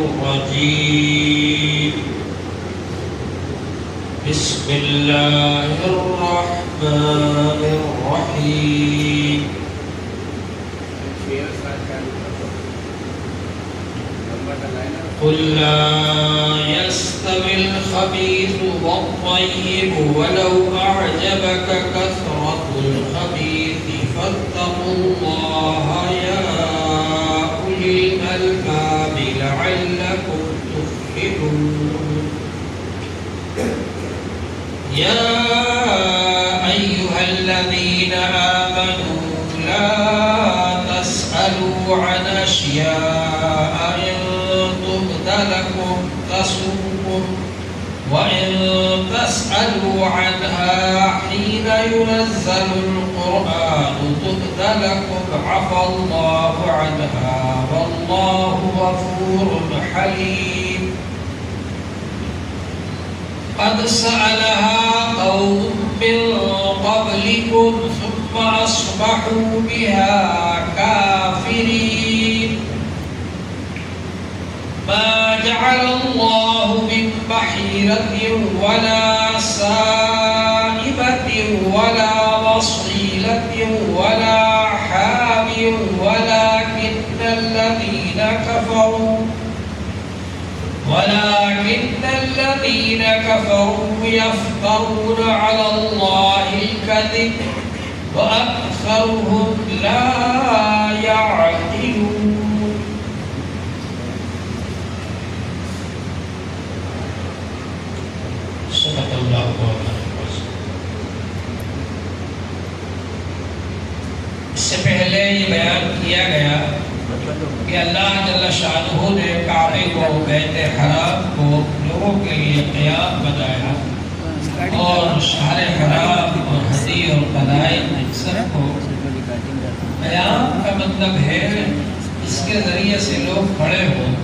الرجيم بسم الله الرحمن الرحيم قل لا يستوي الخبيث والطيب ولو أعجبك كثرة الخبيث فاتقوا الله يا أولي الألباب لعلكم تفلحون يا أيها الذين آمنوا لا تسألوا عن أشياء إن تبد لكم تسؤكم وإن تسألوا عنها حين ينزل القرآن تبد لكم عفى الله عنها والله غفور حليم قد سألها قوم من قبلكم ثم أصبحوا بها كافرين ما جعل الله من بحيرة ولا سائبة ولا وصيلة ولا حام ولكن الذين كفروا يفترون على الله الكذب وأكثرهم لا يعقلون صدق الله مولانا العظيم. اس سے پہلے یہ بیان کیا گیا کہ اللہ جل شانہ نے کعبے کو بیت حرام کو لوگوں کے لیے قیام بنایا اور شہر حرام اور حدی اور قلائد سب کو قیام کا مطلب ہے اس کے ذریعے سے لوگ کھڑے ہوں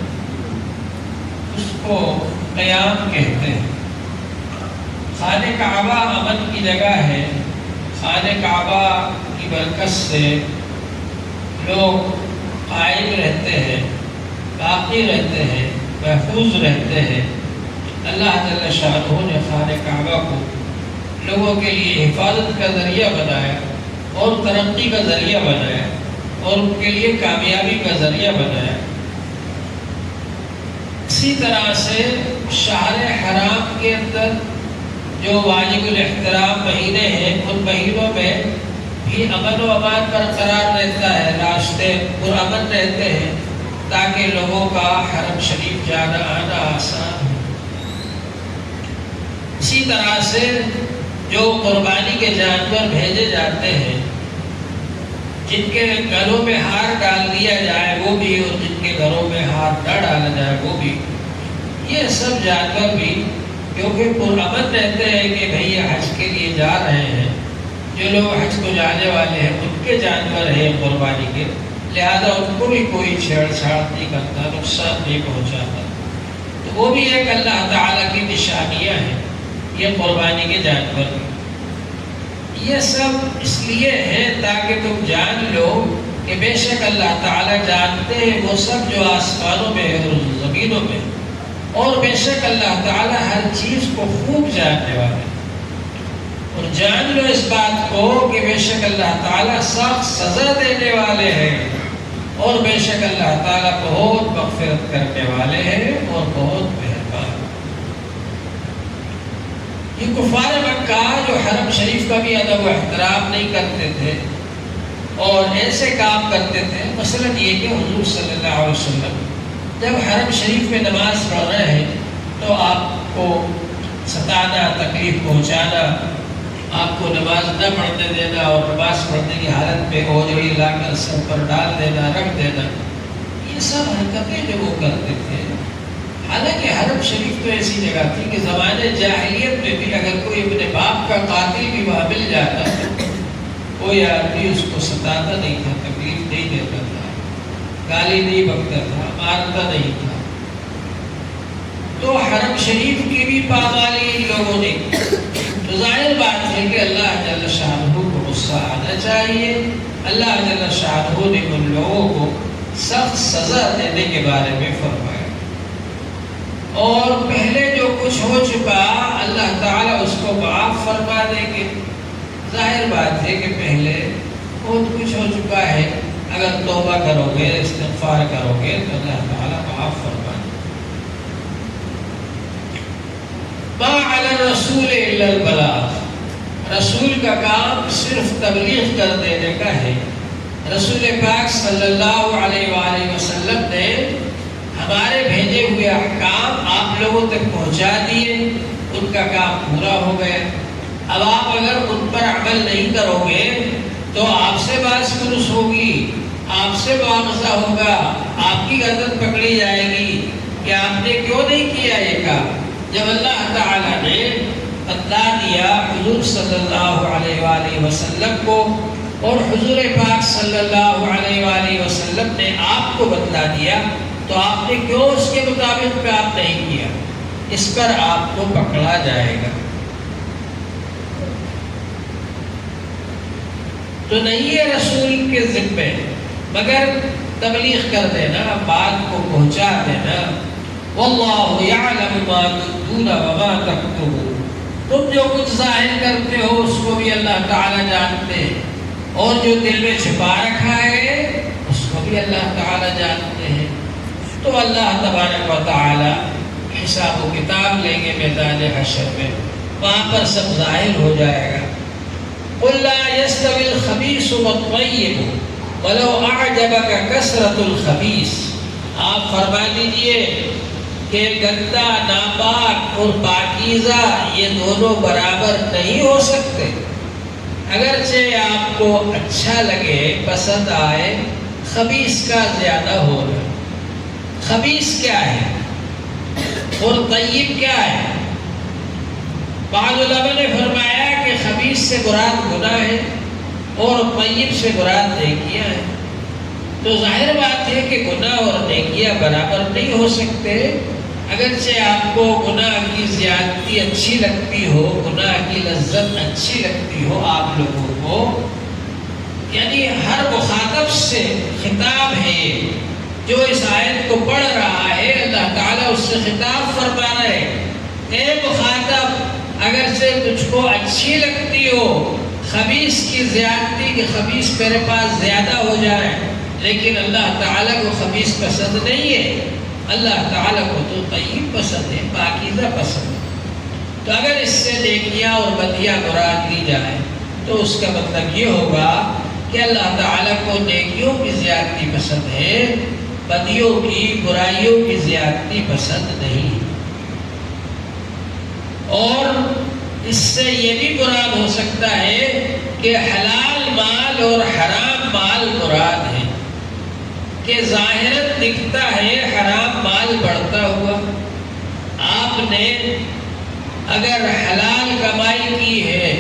اس کو قیام کہتے ہیں. خانہ کعبہ امن کی جگہ ہے. خانہ کعبہ کی برکت سے لوگ قائم رہتے ہیں, باقی رہتے ہیں, محفوظ رہتے ہیں. اللہ جل شانہ نے خانہ کعبہ کو لوگوں کے لیے حفاظت کا ذریعہ بنایا اور ترقی کا ذریعہ بنایا اور ان کے لیے کامیابی کا ذریعہ بنایا. اسی طرح سے شہر حرام کے اندر جو واجب الاحترام مہینے ہیں ان مہینوں میں بھی امن و امان برقرار رہتا ہے, راستے پرامن رہتے ہیں تاکہ لوگوں کا حرم شریف جانا آنا آسان ہو. اسی طرح سے جو قربانی کے جانور بھیجے جاتے ہیں جن کے گلوں میں ہار ڈال دیا جائے وہ بھی اور جن کے گھروں میں ہار نہ ڈالا جائے وہ بھی, یہ سب جانور بھی کیونکہ پرامن رہتے ہیں کہ بھئی یہ حج کے لیے جا رہے ہیں, جو لوگ حج کو جانے والے ہیں ان کے جانور ہیں قربانی کے, لہذا ان کو بھی کوئی چھیڑ چھاڑ نہیں کرتا, نقصان نہیں پہنچاتا. تو وہ بھی ایک اللہ تعالیٰ کی نشانیاں ہیں یہ قربانی کے جانور. یہ سب اس لیے ہے تاکہ تم جان لو کہ بے شک اللہ تعالیٰ جانتے ہیں وہ سب جو آسمانوں میں ہے اور زمینوں میں, اور بے شک اللہ تعالیٰ ہر چیز کو خوب جاننے والے ہیں. اور جان لو اس بات کو کہ بے شک اللہ تعالیٰ سخت سزا دینے والے ہیں اور بے شک اللہ تعالیٰ بہت مغفرت کرنے والے ہیں اور بہت مہربان. یہ کفار مکہ جو حرم شریف کا بھی ادب و احترام نہیں کرتے تھے اور ایسے کام کرتے تھے, مثلا یہ کہ حضور صلی اللہ علیہ وسلم جب حرم شریف میں نماز پڑھ رہے ہیں تو آپ کو ستانا, تکلیف پہنچانا, آپ کو نماز نہ پڑھنے دینا اور نماز پڑھنے کی حالت میں اوجڑی لا کر سر پر ڈال دینا, رکھ دینا, یہ سب حرکتیں جو وہ کرتے تھے. حالانکہ حرم شریف تو ایسی جگہ تھی کہ زمانے جاہلیت میں بھی اگر کوئی اپنے باپ کا قاتل بھی وہاں مل جاتا کوئی آدمی اس کو ستاتا نہیں تھا, تکلیف نہیں دیتا تھا, گالی نہیں بکتا تھا, مارتا نہیں تھا. تو حرم شریف کی بھی پامالی ان لوگوں نے, تو ظاہر بات ہے کہ اللہ جل شانہ کو غصہ آنا چاہیے. اللہ جل شانہ نے ان لوگوں کو سخت سزا دینے کے بارے میں فرمایا. اور پہلے جو کچھ ہو چکا اللہ تعالیٰ اس کو معاف فرما دیں گے۔ ظاہر بات ہے کہ پہلے بہت کچھ ہو چکا ہے، اگر توبہ کرو گے، استغفار کرو گے تو اللہ تعالیٰ معاف فرما دیں گے۔ ما علی الرسول الا البلاغ، رسول کا کام صرف تبلیغ کر دینے کا ہے۔ رسول پاک صلی اللہ علیہ وآلہ وسلم نے ہمارے بھیجے ہوئے احکام آپ لوگوں تک پہنچا دیے، ان کا کام پورا ہو گیا۔ اب آپ اگر ان پر عمل نہیں کرو گے تو آپ سے باز پرس ہوگی، آپ سے مواخذہ ہوگا، آپ کی گردن پکڑی جائے گی کہ آپ نے کیوں نہیں کیا یہ کام۔ جب اللہ تعالیٰ نے بتلا دیا حضور صلی اللہ علیہ وآلہ وسلم کو، اور حضور پاک صلی اللہ علیہ وآلہ وسلم نے آپ کو بتلا دیا، تو آپ نے کیوں اس کے مطابق کام نہیں کیا؟ اس پر آپ کو پکڑا جائے گا۔ تو نہیں ہے رسول کے ذمے مگر تبلیغ کر دینا، بات کو پہنچا دینا۔ واللہ یعلم ما تبدون وما تکتمون، تم جو کچھ ظاہر کرتے ہو اس کو بھی اللہ تعالیٰ جانتے ہیں، اور جو دل میں چھپا رکھا ہے اس کو بھی اللہ تعالیٰ جانتے ہیں۔ تو اللہ تبارک و تعالیٰ حساب و کتاب لیں گے میدان حشر میں، وہاں پر سب ظاہر ہو جائے گا۔ قُلْ لَا يَسْتَوِي الْخَبِيثُ وَالطَّيِّبُ وَلَوْ أَعْجَبَكَ كَثْرَةُ الْخَبِيثِ، آپ فرما دیجئے کہ گندہ، ناپاک اور پاکیزہ یہ دونوں برابر نہیں ہو سکتے۔ اگرچہ آپ کو اچھا لگے، پسند آئے خبیث کا زیادہ ہونا۔ خبیث کیا ہے اور طیب کیا ہے؟ بعض علماء نے فرمایا کہ خبیث سے مراد گناہ ہے اور طیب سے مراد نیکیاں ہیں۔ تو ظاہر بات ہے کہ گناہ اور نیکیاں برابر نہیں ہو سکتے۔ اگرچہ آپ کو گناہ کی زیادتی اچھی لگتی ہو، گناہ کی لذت اچھی لگتی ہو آپ لوگوں کو، یعنی ہر مخاطب سے خطاب ہے، جو اس آیت کو پڑھ رہا ہے اللہ تعالیٰ اس سے خطاب فرما رہے ہیں، اے مخاطب، اگرچہ تجھ کو اچھی لگتی ہو خبیث کی زیادتی کہ خبیث میرے پاس زیادہ ہو جائے، لیکن اللہ تعالیٰ کو خبیث پسند نہیں ہے، اللہ تعالیٰ کو تو طیب پسند ہے، پاکیزہ پسند ہے۔ تو اگر اس سے نیکیاں اور بدیاں مراد لی جائے تو اس کا مطلب یہ ہوگا کہ اللہ تعالیٰ کو نیکیوں کی زیادتی پسند ہے، بدیوں کی، برائیوں کی زیادتی پسند نہیں۔ اور اس سے یہ بھی مراد ہو سکتا ہے کہ حلال مال اور حرام مال مراد ہے، کہ ظاہرت دکھتا ہے حرام مال بڑھتا ہوا۔ آپ نے اگر حلال کمائی کی ہے،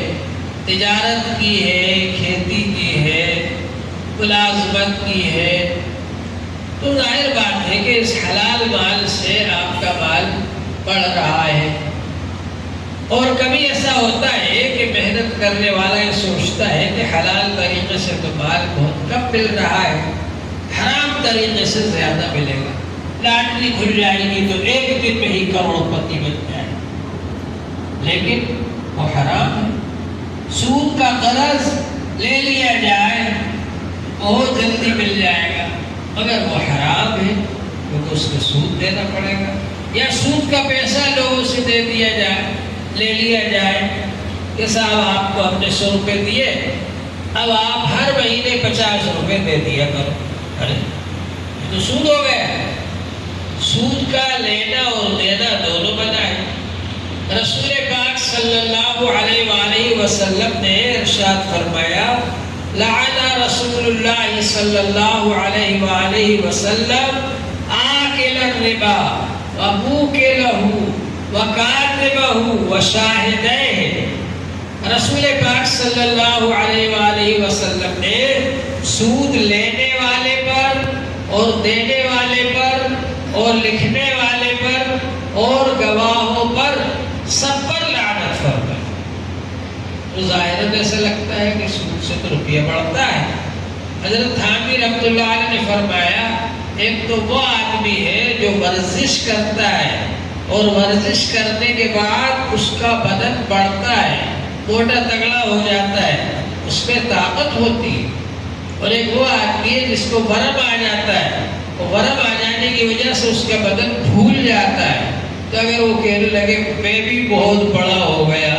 تجارت کی ہے، کھیتی کی ہے، ملازمت کی ہے، تو ظاہر بات ہے کہ اس حلال مال سے آپ کا مال بڑھ رہا ہے۔ اور کبھی ایسا ہوتا ہے کہ محنت کرنے والا یہ سوچتا ہے کہ حلال طریقے سے تو مال بہت کم مل رہا ہے، حرام طریقے سے زیادہ ملے گا، لاٹری کھل جائے گی تو ایک دن میں ہی کروڑ پتی بن جائے، لیکن وہ حرام ہے۔ سود کا قرض لے لیا جائے بہت جلدی مل جائے گا، مگر وہ حرام ہے کیونکہ اس کو سود دینا پڑے گا، یا سود کا پیسہ لوگوں سے دے دیا جائے، لے لیا جائے کہ صاحب آپ کو ہم نے 100 روپے دیے، اب آپ ہر مہینے 50 روپے دے دیا کرو۔ ارے تو سود ہو گیا۔ سود کا لینا اور دینا دونوں منع ہے۔ رسول پاک صلی اللہ علیہ وآلہ وسلم نے ارشاد فرمایا، لعن رسول اللہ صلی اللہ علیہ وآلہ وسلم آکل الربا وموکلہ وکاتبہ وشاہدیہ۔ رسول پاک صلی اللہ علیہ وآلہ وسلم نے سود لینے والے پر اور دینے والے پر اور لکھنے والے پر اور گواہوں پر سب پر لعنت فرمائی۔ تو ظاہر ایسا لگتا ہے کہ سود سے تو روپیہ بڑھتا ہے۔ حضرت تھانوی رحمۃ اللہ علیہ نے فرمایا، ایک تو وہ آدمی ہے جو ورزش کرتا ہے اور ورزش کرنے کے بعد اس کا بدن بڑھتا ہے، موٹا تگڑا ہو جاتا ہے، اس میں طاقت ہوتی ہے۔ اور ایک وہ آدمی ہے جس کو ورم آ جاتا ہے، ورم آ جانے کی وجہ سے اس کا بدن پھول جاتا ہے، تو اگر وہ کہنے لگے میں بھی بہت بڑا ہو گیا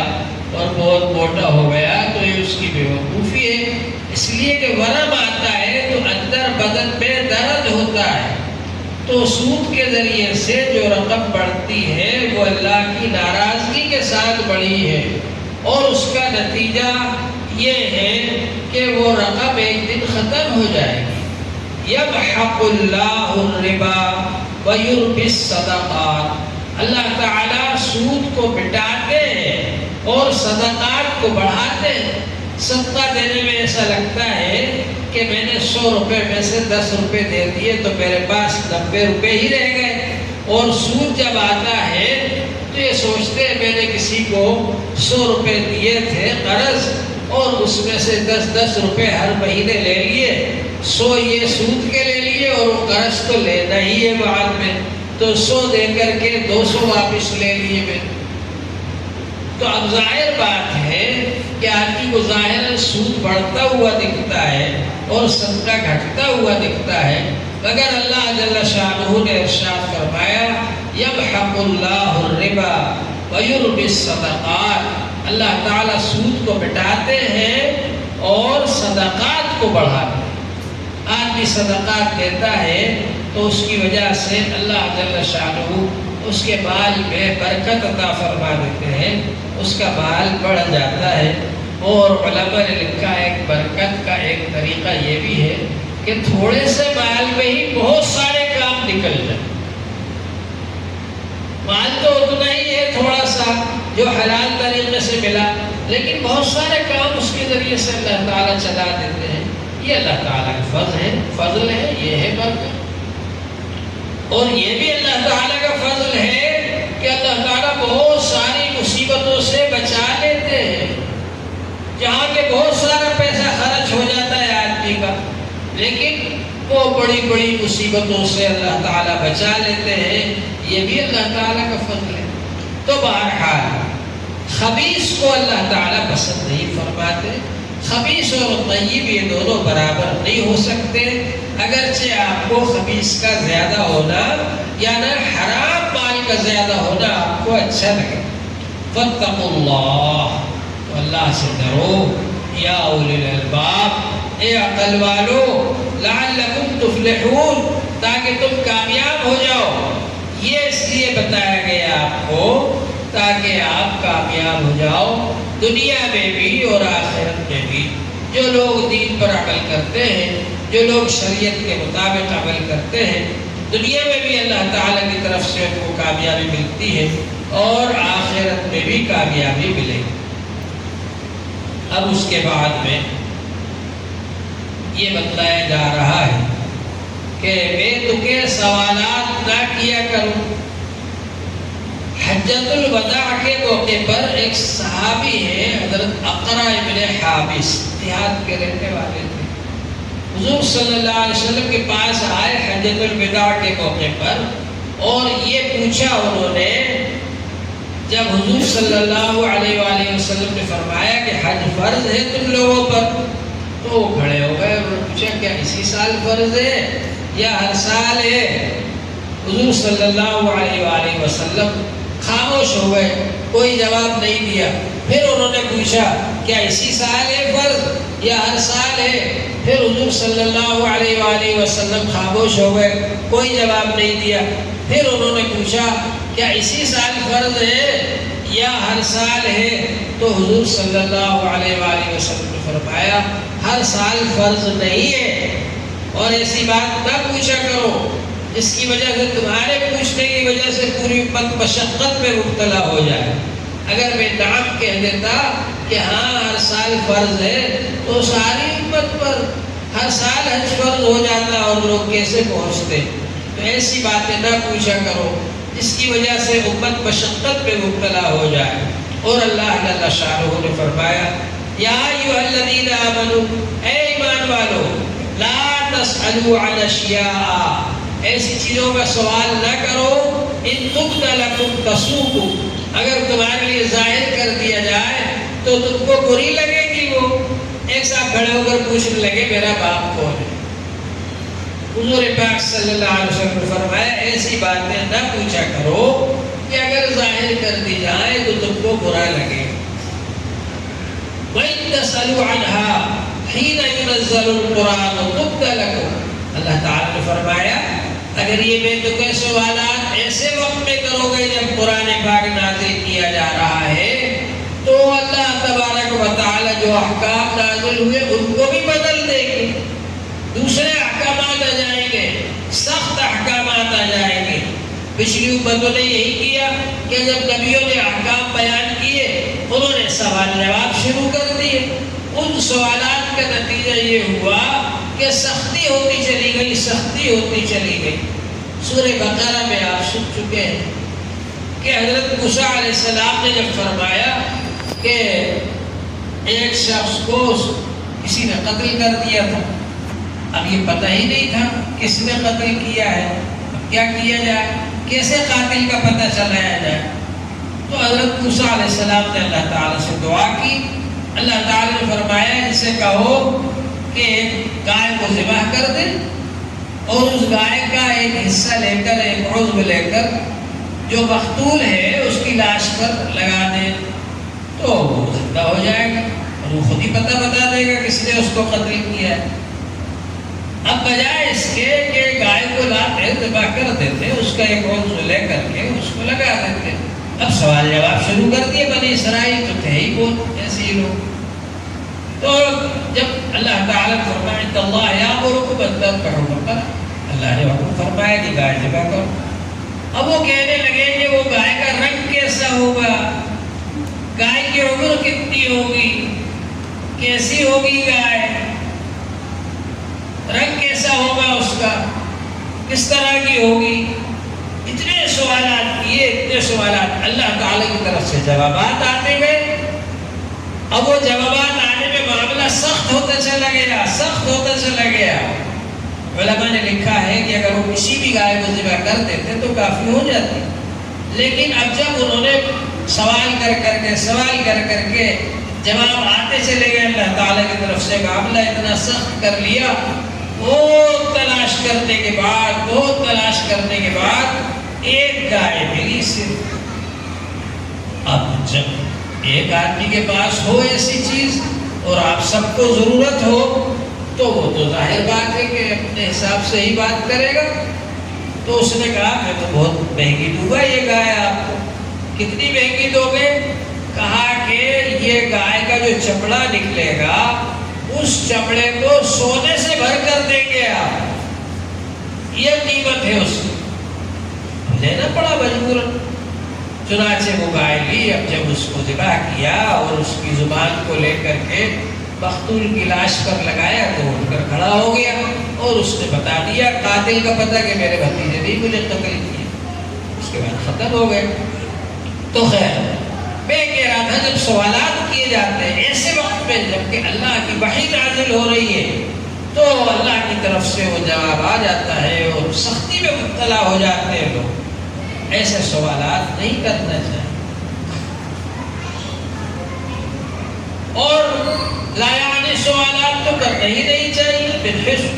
اور بہت موٹا ہو گیا تو یہ اس کی بیوقوفی ہے۔ اس لیے کہ ورم آتا ہے تو اندر بدن میں درد ہوتا ہے، تو سود کے ذریعے سے جو رقم بڑھتی ہے وہ اللہ کی ناراضگی کے ساتھ بڑھی ہے، اور اس کا نتیجہ یہ ہے کہ وہ رقم ایک دن ختم ہو جائے گی۔ یمحق اللہ الربا ویربی الصدقات، اللہ تعالیٰ سود کو مٹاتے ہیں اور صدقات کو بڑھاتے ہیں۔ صدقہ دینے میں ایسا لگتا ہے کہ میں نے 100 روپے میں سے 10 روپے دے دیے تو میرے پاس 90 روپے ہی رہ گئے، اور سود جب آتا ہے تو یہ سوچتے ہیں میں نے کسی کو 100 روپے دیے تھے قرض، اور اس میں سے 10 روپے ہر مہینے لے لیے، 100 یہ سود کے لے لیے اور وہ قرض تو لینا ہی ہے بعد میں، تو 100 دے کر کے 200 واپس لے لیے میں۔ تو اب ظاہر بات ہے کہ آدمی کو ظاہر سود بڑھتا ہوا دکھتا ہے اور صدقہ گھٹتا ہوا دکھتا ہے، مگر اللہ جل شانہ نے ارشاد فرمایا یمحق اللہ الربا ویربی الصدقات، اللہ تعالیٰ سود کو مٹاتے ہیں اور صدقات کو بڑھاتے ہیں۔ آدمی صدقات دیتا ہے تو اس کی وجہ سے اللہ جل شانہ اس کے مال میں برکت عطا فرما دیتے ہیں، اس کا مال بڑھ جاتا ہے۔ اور علماء نے لکھا ہے کہ برکت کا ایک طریقہ یہ بھی ہے کہ تھوڑے سے مال میں ہی بہت سارے کام نکل جائیں۔ مال تو اتنا ہی ہے تھوڑا سا جو حلال طریقے سے ملا، لیکن بہت سارے کام اس کے ذریعے سے اللہ تعالیٰ چلا دیتے ہیں۔ یہ اللہ تعالیٰ کا فضل ہے، یہ ہے برکت۔ اور یہ بھی اللہ تعالیٰ کا فضل ہے کہ اللہ تعالیٰ بہت ساری مصیبتوں سے بچا لیتے ہیں، جہاں کہ بہت سارا پیسہ خرچ ہو جاتا ہے آدمی کا، لیکن وہ بڑی بڑی مصیبتوں سے اللہ تعالیٰ بچا لیتے ہیں، یہ بھی اللہ تعالیٰ کا فضل ہے۔ تو بہرحال خبیث کو اللہ تعالیٰ پسند نہیں فرماتے، خبیث اور طیب یہ دونوں برابر نہیں ہو سکتے، اگرچہ آپ کو خبیث کا زیادہ ہونا یا نہ حرام مال کا زیادہ ہونا آپ کو اچھا لگے۔ فاتقوا اللہ، تو اللہ سے ڈرو، یا اولی الالباب، اے عقل والو، لعلکم تفلحون، تاکہ تم کامیاب ہو جاؤ۔ یہ اس لیے بتایا گیا آپ کو تاکہ آپ کامیاب ہو جاؤ دنیا میں بھی اور آخرت میں بھی۔ جو لوگ دین پر عمل کرتے ہیں، جو لوگ شریعت کے مطابق عمل کرتے ہیں، دنیا میں بھی اللہ تعالیٰ کی طرف سے ان کو کامیابی ملتی ہے اور آخرت میں بھی کامیابی ملے گی۔ اب اس کے بعد میں یہ بتلایا جا رہا ہے کہ میں تمہیں سوالات نہ کیا کروں۔ حجۃ الوداع کے موقع پر ایک صحابی ہے حضرت اقرع ابن حابس، دیہات کے رہنے والے تھے، حضور صلی اللہ علیہ وسلم کے پاس آئے حجۃ الوداع کے موقع پر، اور یہ پوچھا انہوں نے، جب حضور صلی اللہ علیہ وآلہ وسلم نے فرمایا کہ حج فرض ہے تم لوگوں پر، تو وہ کھڑے ہو گئے اور پوچھا کیا اسی سال فرض ہے یا ہر سال ہے؟ حضور صلی اللہ علیہ وآلہ وسلم خاموش ہو گئے، کوئی جواب نہیں دیا۔ پھر انہوں نے پوچھا کیا اسی سال ہے فرض یا ہر سال ہے؟ پھر حضور صلی اللہ علیہ وآلہ وسلم خاموش ہو گئے، کوئی جواب نہیں دیا۔ پھر انہوں نے پوچھا کیا اسی سال فرض ہے یا ہر سال ہے؟ تو حضور صلی اللہ علیہ وآلہ وسلم نے فرمایا ہر سال فرض نہیں ہے، اور ایسی بات نہ پوچھا کرو جس کی وجہ سے تمہارے پوچھنے کی وجہ سے پوری امت مشقت میں مبتلا ہو جائے۔ اگر میں نعم کہہ دیتا کہ ہاں ہر سال فرض ہے تو ساری امت پر ہر سال حج فرض ہو جاتا اور لوگ کیسے پہنچتے۔ تو ایسی باتیں نہ پوچھا کرو جس کی وجہ سے امت مشقت میں مبتلا ہو جائے۔ اور اللہ جل شانہ نے فرمایا یا ایھا الذین آمنوا، اے ایمان والو، لا تسألوا عن اشیاء، ایسی چیزوں کا سوال نہ کرو ان تبد لکم تسوء، اگر تمہارے لیے ظاہر کر دیا جائے تو تم کو بری لگے گی. وہ ایک صاحب کھڑے ہو کر پوچھنے لگے میرا باپ کون ہے؟ حضور پاک صلی اللہ علیہ وسلم نے فرمایا ایسی باتیں نہ پوچھا کرو کہ اگر ظاہر کر دی جائے تو تم کو برا لگے. وَإِن تَسْأَلُوا عَنْهَا حِينَ يُنَزَّلُ الْقُرْآنُ تُبْدَ لَكُمْ. اللہ تعالیٰ نے فرمایا اگر یہ بے تکے سوالات ایسے وقت میں کرو گے جب قرآن پاک نازل کیا جا رہا ہے تو اللہ تبارک و تعالیٰ جو احکام نازل ہوئے ان کو بھی بدل دے گی. دوسرے احکامات آ جائیں گے، سخت احکامات آ جائیں گے. پچھلی امتوں نے یہی کیا کہ جب نبیوں نے احکام بیان کیے انہوں نے سوال جواب شروع کر دیے. ان سوالات کا نتیجہ یہ ہوا کہ سختی ہوتی چلی گئی، سختی ہوتی چلی گئی. سورہ بقرہ میں آپ سن چکے ہیں کہ حضرت موسیٰ علیہ السلام نے جب فرمایا کہ ایک شخص کو کسی نے قتل کر دیا تھا، اب یہ پتہ ہی نہیں تھا کس نے قتل کیا ہے، اب کیا کیا جائے، کیسے قاتل کا پتہ چلایا جائے. تو حضرت موسیٰ علیہ السلام نے اللہ تعالیٰ سے دعا کی. اللہ تعالیٰ نے فرمایا ان سے کہو کہ گائے کو ذبح کر دے اور اس گائے کا ایک حصہ لے کر، ایک عضو لے کر جو مقتول ہے اس کی لاش پر لگا دے تو وہ زندہ ہو جائے گا اور وہ خود ہی پتہ بتا دے گا کس نے اس کو قتل کیا ہے. اب بجائے اس کے کہ گائے کو لاتے ذبح کر دیتے، اس کا ایک عضو لے کر کے اس کو لگا دیتے. اب سوال جواب شروع کر دیے. بنی اسرائیل تو تھے ہی بہت ایسے ہی لوگ. تو جب اللہ تعالیٰ فرمایا ان اللہ یامرکم ان تذبحوا بقرہ، اللہ نے حکم فرمایا کہ گائے ذبح کرو. اب وہ کہنے لگے کہ وہ گائے کا رنگ کیسا ہوگا، گائے کی عمر کتنی ہوگی، کیسی ہوگی گائے، رنگ کیسا ہوگا اس کا، کس طرح کی ہوگی. اتنے سوالات کیے، اتنے سوالات. اللہ تعالیٰ کی طرف سے جوابات آتے گئے. اب وہ جوابات آنے میں معاملہ سخت ہوتا چلا گیا، سخت ہوتا چلا گیا. علماء نے لکھا ہے کہ اگر وہ کسی بھی گائے کو ذبح کر دیتے تو کافی ہو جاتی، لیکن اب جب انہوں نے سوال کر کے جواب آتے چلے گئے اللہ تعالیٰ کی طرف سے، معاملہ اتنا سخت کر لیا. بہت تلاش کرنے کے بعد ایک گائے ملی صرف. اب جب ایک آدمی کے پاس ہو ایسی چیز اور آپ سب کو ضرورت ہو تو وہ تو ظاہر بات ہے کہ اپنے حساب سے ہی بات کرے گا. تو اس نے کہا میں تو بہت مہنگی دوں گا یہ گائے آپ کو. کتنی مہنگی دو گے؟ کہا کہ یہ گائے کا جو چمڑا نکلے گا اس چمڑے کو سونے سے بھر کر دیں گے آپ، یہ قیمت ہے اس کی. لینا پڑا مجبوراً. چنانچہ وہ گائے لی. اب جب اس کو ذبح کیا اور اس کی زبان کو لے کر کے مقتول کی لاش پر لگایا تو اٹھ کر کھڑا ہو گیا اور اس نے بتا دیا قاتل کا پتہ کہ میرے بھتیجے نے مجھے قتل کیا. اس کے بعد ختم ہو گئے. تو خیر میں کہہ رہا تھا جب سوالات کیے جاتے ہیں ایسے وقت میں جب کہ اللہ کی وحی نازل ہو رہی ہے تو اللہ کی طرف سے وہ جواب آ جاتا ہے اور سختی میں مبتلا ہو جاتے ہیں لوگ. ایسے سوالات نہیں کرنا چاہیے. اور لایعانی سوالات تو کرنا ہی نہیں چاہیے.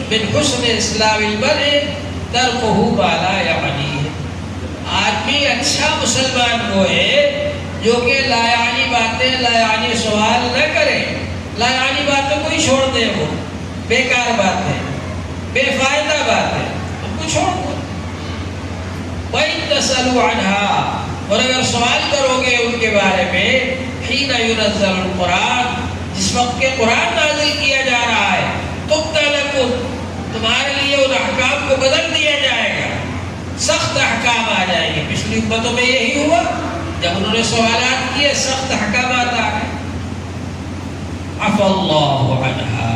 من حسن اسلام المرء ترکہ ما لا یعنیہ. آدمی اچھا مسلمان وہ ہے جو کہ لایعانی باتیں، لایعانی سوال نہ کرے. لایعانی باتوں کو ہی چھوڑ دے، وہ بیکار باتیں، بے فائدہ باتیں ان کو چھوڑ دو. وَإِن تَسْأَلُوا عَنْهَا، اور اگر سوال کرو گے ان کے بارے میں، حِينَ يُنَزَّلُ الْقُرْآنُ، جس وقت کے قرآن نازل کیا جا رہا ہے، تُبْدَ لَكُمْ، تمہارے لیے ان احکام کو بدل دیا جائے گا، سخت احکام آ جائیں گے. پچھلی امتوں میں یہی ہوا، جب انہوں نے سوالات کیے سخت احکامات آ گئے. عفا اللہ عنہا،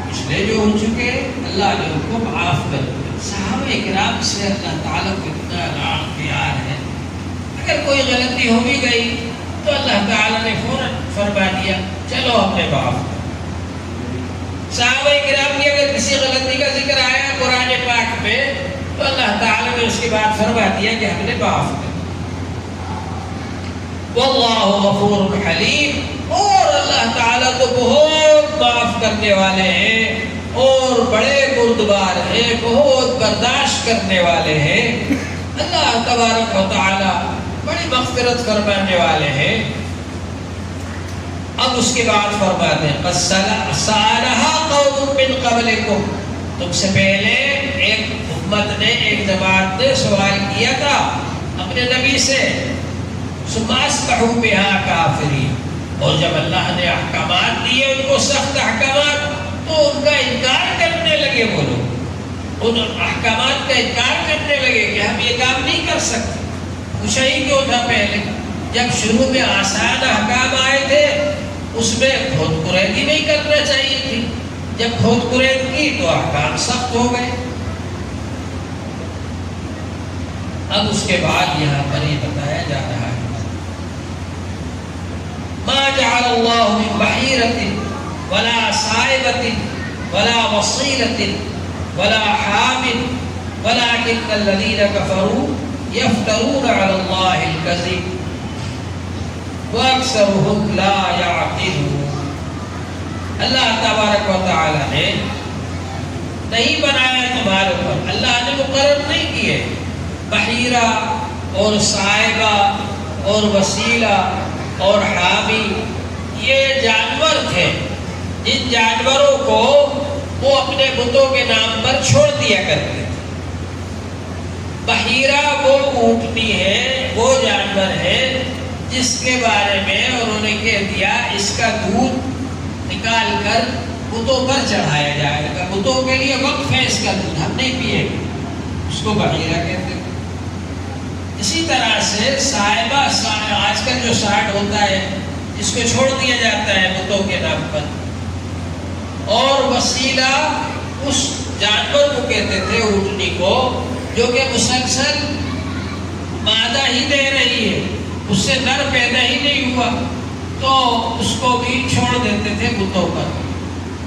پچھلے جو ہو چکے اللہ نے ان کو معاف کر دیا. صحابہ کرام سے اللہ تعالیٰ کو اتنا انعام پیار ہے. اگر کوئی غلطی ہو بھی گئی تو اللہ تعالیٰ نے فوراً فرما دیا چلو اپنے معاف. صحابہ کرام کی اگر کسی غلطی کا ذکر آیا قرآن پاک میں تو اللہ تعالیٰ نے اس کے بعد فرما دیا کہ ہم نے معاف کر دیا۔ واللہ غفور حلیم، اور اللہ تعالیٰ تو بہت معاف کرنے والے ہیں اور بڑے بردبار ہیں، بہت برداشت کرنے والے ہیں۔ اللہ تبارک و تعالیٰ بڑی مغفرت فرمانے والے ہیں۔ اب اس کے بعد فرماتے ہیں قَدْ سَأَلَهَا قَوْمٌ مِّن قَبْلِكُمْ، تم سے پہلے ایک امت نے، ایک جماعت نے سوال کیا تھا اپنے نبی سے، ثُمَّ أَصْبَحُوا بِهَا كَافِرِينَ، اور جب اللہ نے احکامات دیے ان کو، سخت احکامات، تو ان کا انکار کرنے لگے وہ لوگ، ان احکامات کا انکار کرنے لگے کہ ہم یہ کام نہیں کر سکتے۔ پوچھا ہی کیوں تھا پہلے؟ جب شروع میں آسان احکام آئے تھے اس میں کھود کریدی نہیں کرنا چاہیے تھی، جب کھود کرید کی تو احکام سخت ہو گئے۔ اب اس کے بعد یہاں پر یہ بتایا جا رہا ہے ما جعل اللہ من بحیرۃ ولا صائبۃ ولا وصیلۃ ولا حام ولكن الذین کفروا یفترون علی اللہ الکذب وَأَكْثَرُهُمْ لَا يَعْقِلُونَ۔ اللہ تبارک و تعالی نے نہیں بنایا تمہارے اوپر، اللہ نے مقرر نہیں کیے بحیرہ اور صائبہ اور وسیلہ اور حامی، یہ جانور تھے جن جانوروں کو وہ اپنے بتوں کے نام پر چھوڑ دیا کرتے تھے۔ بحیرہ وہ اونٹنی ہے، وہ جانور ہے جس کے بارے میں انہوں نے کہہ دیا اس کا دودھ نکال کر بتوں پر چڑھایا جائے گا، بتوں کے لیے وقف ہے اس کا دودھ، ہم نہیں پیے گے، اس کو بحیرہ کہتے ہیں۔ اسی طرح سے صائبہ، آج کل جو ساٹھ ہوتا ہے اس کو چھوڑ دیا جاتا ہے بتوں کے نام پر، اور وسیلہ اس جانور کو کہتے تھے، اونٹنی کو، جو کہ مسلسل مادہ ہی دے رہی ہے، اس سے نر پیدا ہی نہیں ہوا، تو اس کو بھی چھوڑ دیتے تھے بتوں پر۔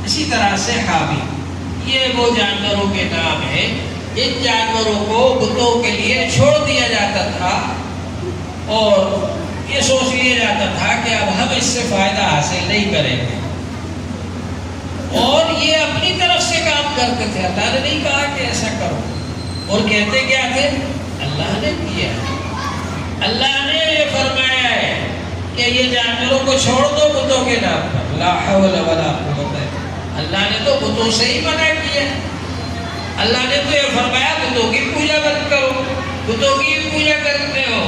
اسی طرح سے حامی، یہ وہ جانوروں کے نام ہیں ان جانوروں کو بتوں کے لیے چھوڑ دیا جاتا تھا، اور یہ سوچ لیا جاتا تھا کہ اب ہم اس سے فائدہ حاصل نہیں کریں گے، اور یہ اپنی طرف سے کام کرتے تھے، اللہ نے نہیں کہا کہ ایسا کرو، اور کہتے کیا تھے؟ اللہ نے کیا، اللہ نے یہ فرمایا ہے کہ یہ جانوروں کو چھوڑ دو بتوں کے نام پر، لا حول ولا قوت، اللہ نے تو بتوں سے ہی منع کیا، اللہ نے تو یہ فرمایا بتوں کی پوجا مت کرو، بتوں کی پوجا کرتے ہو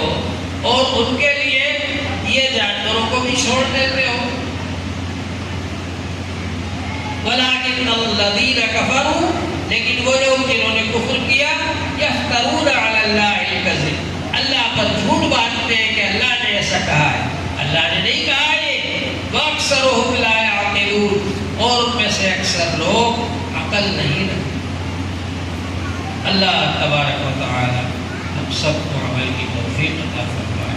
اور ان کے لیے یہ جانوروں کو بھی چھوڑ دیتے ہو۔ وَلَٰكِنَّ الَّذِينَ كَفَرُوا، لیکن وہ لوگ جنہوں نے کفر کیا، يَفْتَرُونَ عَلَى اللَّهِ الْكَذِبَ، اللہ پر جھوٹ باندھتے ہیں کہ اللہ نے ایسا کہا ہے، اللہ نے نہیں کہا یہ۔ وَأَكْثَرُهُمْ لَا يَعْقِلُونَ، اور ان میں سے اکثر لوگ عقل نہیں رکھتے۔ اللہ تبارک و تعالی ہم سب کو عمل کی توفیق عطا فرمائے۔